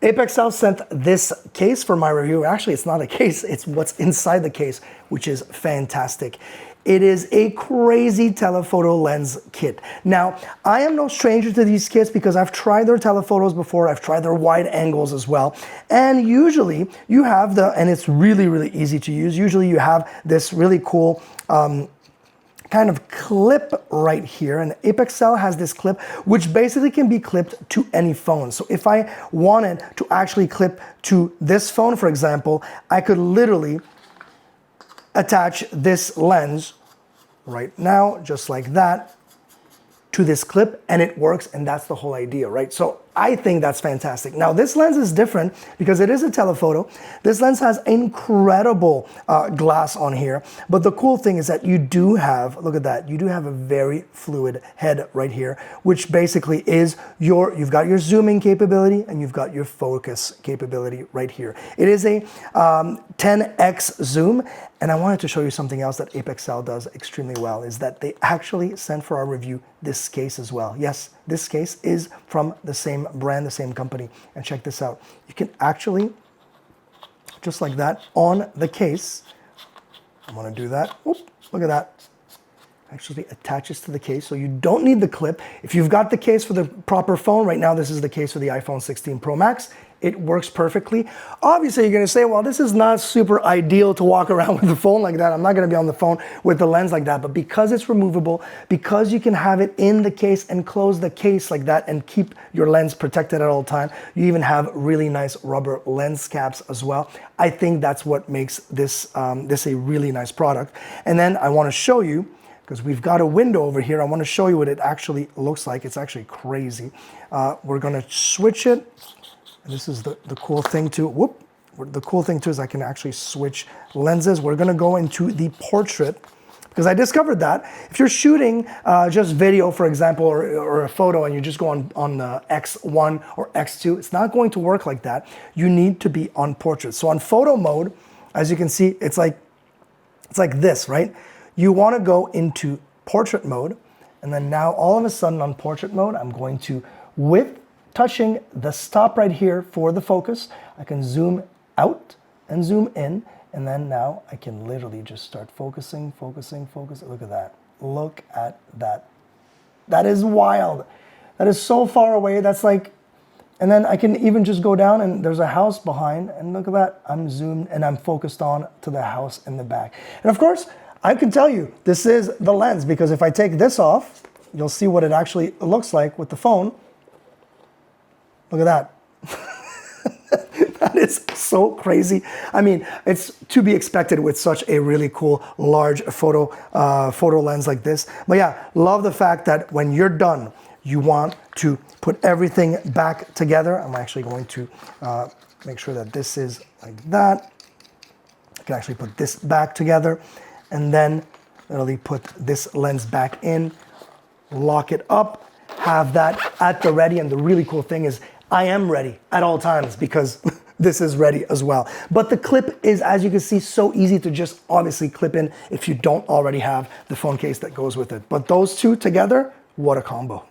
APEXL sent this case for my review. Actually, it's not a case, it's what's inside the case, which is fantastic. It is a crazy telephoto lens kit. Now, I am no stranger to these kits because I've tried their telephotos before, I've tried their wide angles as well. And usually you have and it's really, really easy to use. Usually you have this really cool kind of clip right here, and APEXL has this clip which basically can be clipped to any phone. So if I wanted to actually clip to this phone, for example, I could literally attach this lens right now, just like that, to this clip, and it works, and that's the whole idea, right? So I think that's fantastic. Now, this lens is different because it is a telephoto. This lens has incredible glass on here, but the cool thing is that you do have, look at that, you do have a very fluid head right here, which basically is you've got your zooming capability and you've got your focus capability right here. It is a 10x zoom, and I wanted to show you something else that APEXL does extremely well, is that they actually sent for our review this case as well. Yes, this case is from the same brand, the same company. And check this out. You can actually, just like that, on the case, I'm gonna do that. Oop, look at that. Actually attaches to the case, so you don't need the clip. If you've got the case for the proper phone, right now this is the case for the iPhone 16 Pro Max, it works perfectly. Obviously, you're gonna say, well, this is not super ideal to walk around with the phone like that. I'm not gonna be on the phone with the lens like that, but because it's removable, because you can have it in the case and close the case like that and keep your lens protected at all time, you even have really nice rubber lens caps as well. I think that's what makes this, this a really nice product. And then I wanna show you, because we've got a window over here, I wanna show you what it actually looks like. It's actually crazy. We're gonna switch it. This is the cool thing too. The cool thing too is I can actually switch lenses. We're gonna go into the portrait, because I discovered that if you're shooting just video, for example, or a photo, and you just go on X1 or X2, it's not going to work like that. You need to be on portrait. So on photo mode, as you can see, it's like this, right? You wanna go into portrait mode, and then now all of a sudden on portrait mode, I'm going to, with touching the stop right here for the focus, I can zoom out and zoom in, and then now I can literally just start focusing. Look at that. Look at that. That is wild. That is so far away. That's like, and then I can even just go down and there's a house behind, and look at that. I'm zoomed and I'm focused on to the house in the back. And of course, I can tell you this is the lens, because if I take this off, you'll see what it actually looks like with the phone. Look at that. That is so crazy. I mean, it's to be expected with such a really cool, large photo lens like this. But yeah, love the fact that when you're done, you want to put everything back together. I'm actually going to make sure that this is like that. I can actually put this back together, and then literally put this lens back in, lock it up, have that at the ready. And the really cool thing is I am ready at all times, because this is ready as well. But the clip is, as you can see, so easy to just obviously clip in if you don't already have the phone case that goes with it. But those two together, what a combo.